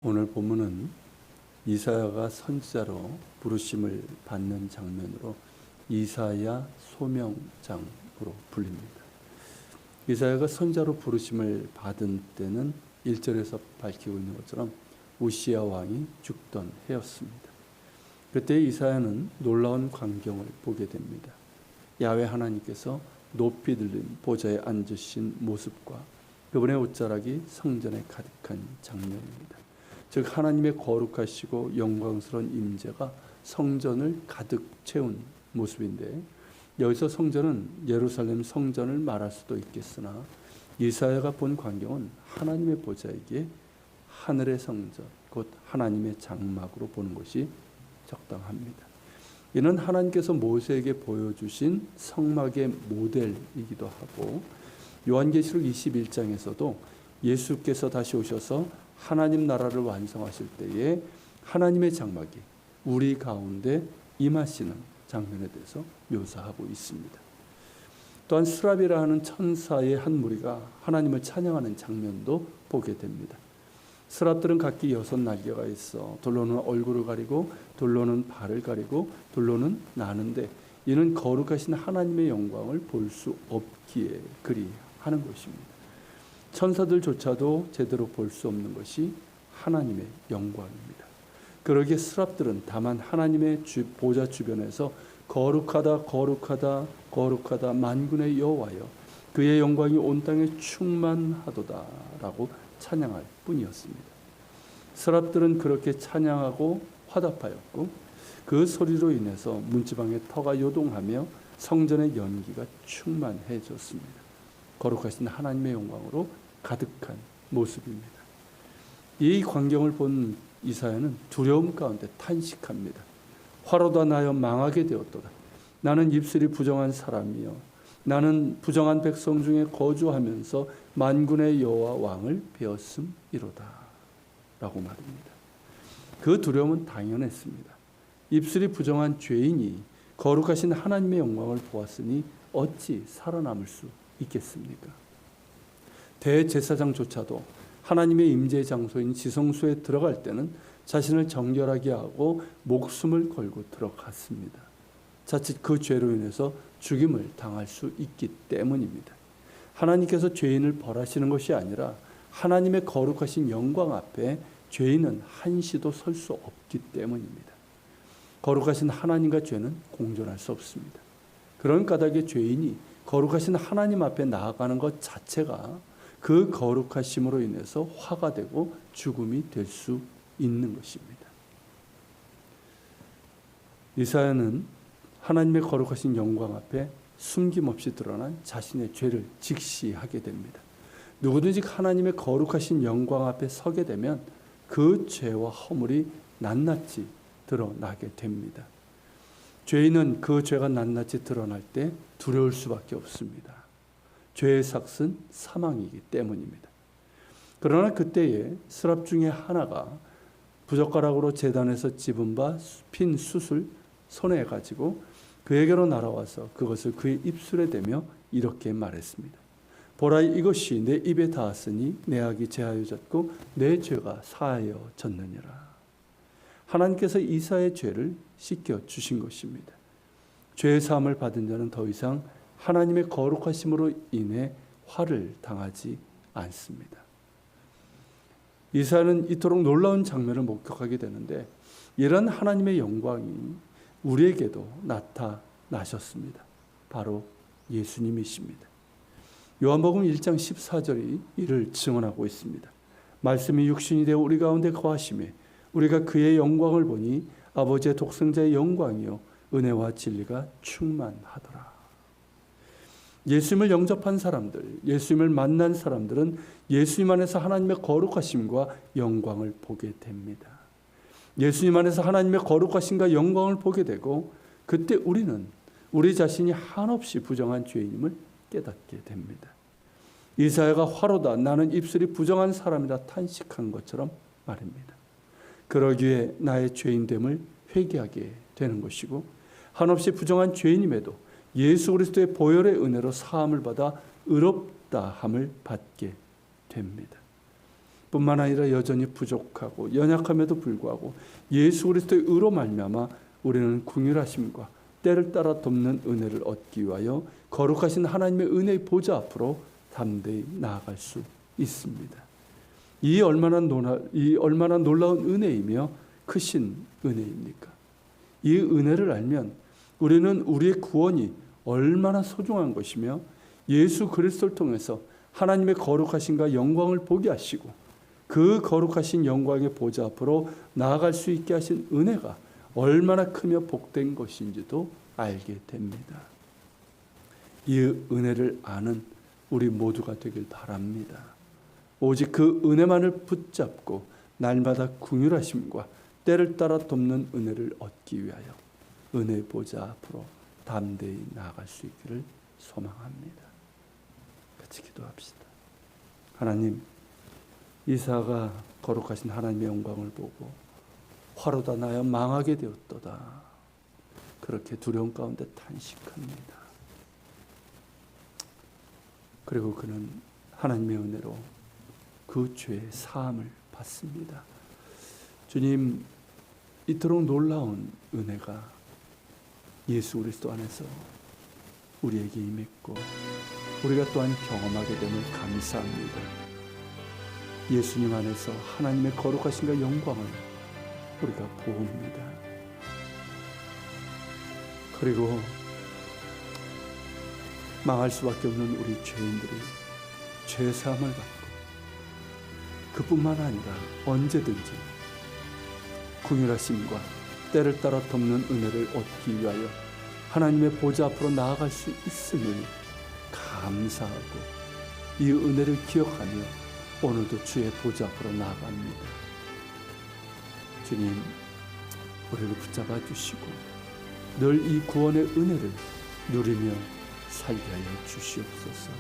오늘 본문은 이사야가 선지자로 부르심을 받는 장면으로 이사야 소명장으로 불립니다. 이사야가 선지자로 부르심을 받은 때는 1절에서 밝히고 있는 것처럼 우시야 왕이 죽던 해였습니다. 그때 이사야는 놀라운 광경을 보게 됩니다. 야훼 하나님께서 높이 들린 보좌에 앉으신 모습과 그분의 옷자락이 성전에 가득한 장면입니다. 즉 하나님의 거룩하시고 영광스러운 임재가 성전을 가득 채운 모습인데, 여기서 성전은 예루살렘 성전을 말할 수도 있겠으나 이사야가 본 광경은 하나님의 보좌이기에 하늘의 성전, 곧 하나님의 장막으로 보는 것이 적당합니다. 이는 하나님께서 모세에게 보여주신 성막의 모델이기도 하고, 요한계시록 21장에서도 예수께서 다시 오셔서 하나님 나라를 완성하실 때에 하나님의 장막이 우리 가운데 임하시는 장면에 대해서 묘사하고 있습니다. 또한 스라비라 하는 천사의 한 무리가 하나님을 찬양하는 장면도 보게 됩니다. 스랍들은 각기 6날개가 있어 돌로는 얼굴을 가리고 돌로는 발을 가리고 돌로는 나는데, 이는 거룩하신 하나님의 영광을 볼 수 없기에 그리 하는 것입니다. 천사들조차도 제대로 볼 수 없는 것이 하나님의 영광입니다. 그러기에 스랍들은 다만 하나님의 보좌 주변에서 거룩하다 거룩하다 거룩하다 만군의 여호와여, 그의 영광이 온 땅에 충만하도다 라고 찬양할 뿐이었습니다. 스랍들은 그렇게 찬양하고 화답하였고, 그 소리로 인해서 문지방의 터가 요동하며 성전의 연기가 충만해졌습니다. 거룩하신 하나님의 영광으로 가득한 모습입니다. 이 광경을 본 이사야는 두려움 가운데 탄식합니다. 화로다 나여 망하게 되었도다. 나는 입술이 부정한 사람이여, 나는 부정한 백성 중에 거주하면서 만군의 여호와 왕을 배었음이로다 라고 말합니다. 그 두려움은 당연했습니다. 입술이 부정한 죄인이 거룩하신 하나님의 영광을 보았으니 어찌 살아남을 수 있겠습니까? 대제사장조차도 하나님의 임재 장소인 지성소에 들어갈 때는 자신을 정결하게 하고 목숨을 걸고 들어갔습니다. 자칫 그 죄로 인해서 죽임을 당할 수 있기 때문입니다. 하나님께서 죄인을 벌하시는 것이 아니라 하나님의 거룩하신 영광 앞에 죄인은 한시도 설 수 없기 때문입니다. 거룩하신 하나님과 죄는 공존할 수 없습니다. 그런 까닭에 죄인이 거룩하신 하나님 앞에 나아가는 것 자체가 그 거룩하심으로 인해서 화가 되고 죽음이 될 수 있는 것입니다. 이사야는 하나님의 거룩하신 영광 앞에 숨김없이 드러난 자신의 죄를 직시하게 됩니다. 누구든지 하나님의 거룩하신 영광 앞에 서게 되면 그 죄와 허물이 낱낱이 드러나게 됩니다. 죄인은 그 죄가 낱낱이 드러날 때 두려울 수밖에 없습니다. 죄의 삭은 사망이기 때문입니다. 그러나 그때에 스랍 중에 하나가 부젓가락으로 제단에서 집은 바 핀 숯을 손에 가지고 그에게로 날아와서 그것을 그의 입술에 대며 이렇게 말했습니다. 보라, 이것이 내 입에 닿았으니 내 악이 제하여졌고 내 죄가 사하여졌느니라. 하나님께서 이사야의 죄를 씻겨 주신 것입니다. 죄의 사함을 받은 자는 더 이상 하나님의 거룩하심으로 인해 화를 당하지 않습니다. 이사야는 이토록 놀라운 장면을 목격하게 되는데, 이런 하나님의 영광이 우리에게도 나타나셨습니다. 바로 예수님이십니다. 요한복음 1장 14절이 이를 증언하고 있습니다. 말씀이 육신이 되어 우리 가운데 거하심에 우리가 그의 영광을 보니 아버지의 독생자의 영광이요 은혜와 진리가 충만하더라. 예수님을 영접한 사람들, 예수님을 만난 사람들은 예수님 안에서 하나님의 거룩하심과 영광을 보게 됩니다. 예수님 안에서 하나님의 거룩하심과 영광을 보게 되고, 그때 우리는 우리 자신이 한없이 부정한 죄인임을 깨닫게 됩니다. 이사야가 화로다 나는 입술이 부정한 사람이라 탄식한 것처럼 말입니다. 그러기에 나의 죄인됨을 회개하게 되는 것이고, 한없이 부정한 죄인임에도 예수 그리스도의 보혈의 은혜로 사함을 받아 의롭다함을 받게 됩니다. 뿐만 아니라 여전히 부족하고 연약함에도 불구하고 예수 그리스도의 의로 말미암아 우리는 긍휼하심과 때를 따라 돕는 은혜를 얻기 위하여 거룩하신 하나님의 은혜의 보좌 앞으로 담대히 나아갈 수 있습니다. 이 얼마나 놀라운 은혜이며 크신 은혜입니까? 이 은혜를 알면 우리는 우리의 구원이 얼마나 소중한 것이며 예수 그리스도를 통해서 하나님의 거룩하심과 영광을 보게 하시고 그 거룩하신 영광의 보좌 앞으로 나아갈 수 있게 하신 은혜가 얼마나 크며 복된 것인지도 알게 됩니다. 이 은혜를 아는 우리 모두가 되길 바랍니다. 오직 그 은혜만을 붙잡고 날마다 긍휼하심과 때를 따라 돕는 은혜를 얻기 위하여 은혜의 보좌 앞으로 담대히 나아갈 수 있기를 소망합니다. 같이 기도합시다. 하나님, 이사가 거룩하신 하나님의 영광을 보고 화로다 나여 망하게 되었도다. 그렇게 두려움 가운데 탄식합니다. 그리고 그는 하나님의 은혜로 그 죄의 사함을 받습니다. 주님, 이토록 놀라운 은혜가 예수 그리스도 안에서 우리에게 임했고 우리가 또한 경험하게 됨을 감사합니다. 예수님 안에서 하나님의 거룩하심과 영광을 우리가 보옵니다. 그리고 망할 수밖에 없는 우리 죄인들이 죄사함을 받고 그뿐만 아니라 언제든지 긍휼하심과 때를 따라 돕는 은혜를 얻기 위하여 하나님의 보좌 앞으로 나아갈 수 있음을 감사하고 이 은혜를 기억하며 오늘도 주의 보좌 앞으로 나아갑니다. 주님, 우리를 붙잡아 주시고 늘 이 구원의 은혜를 누리며 살게 하여 주시옵소서.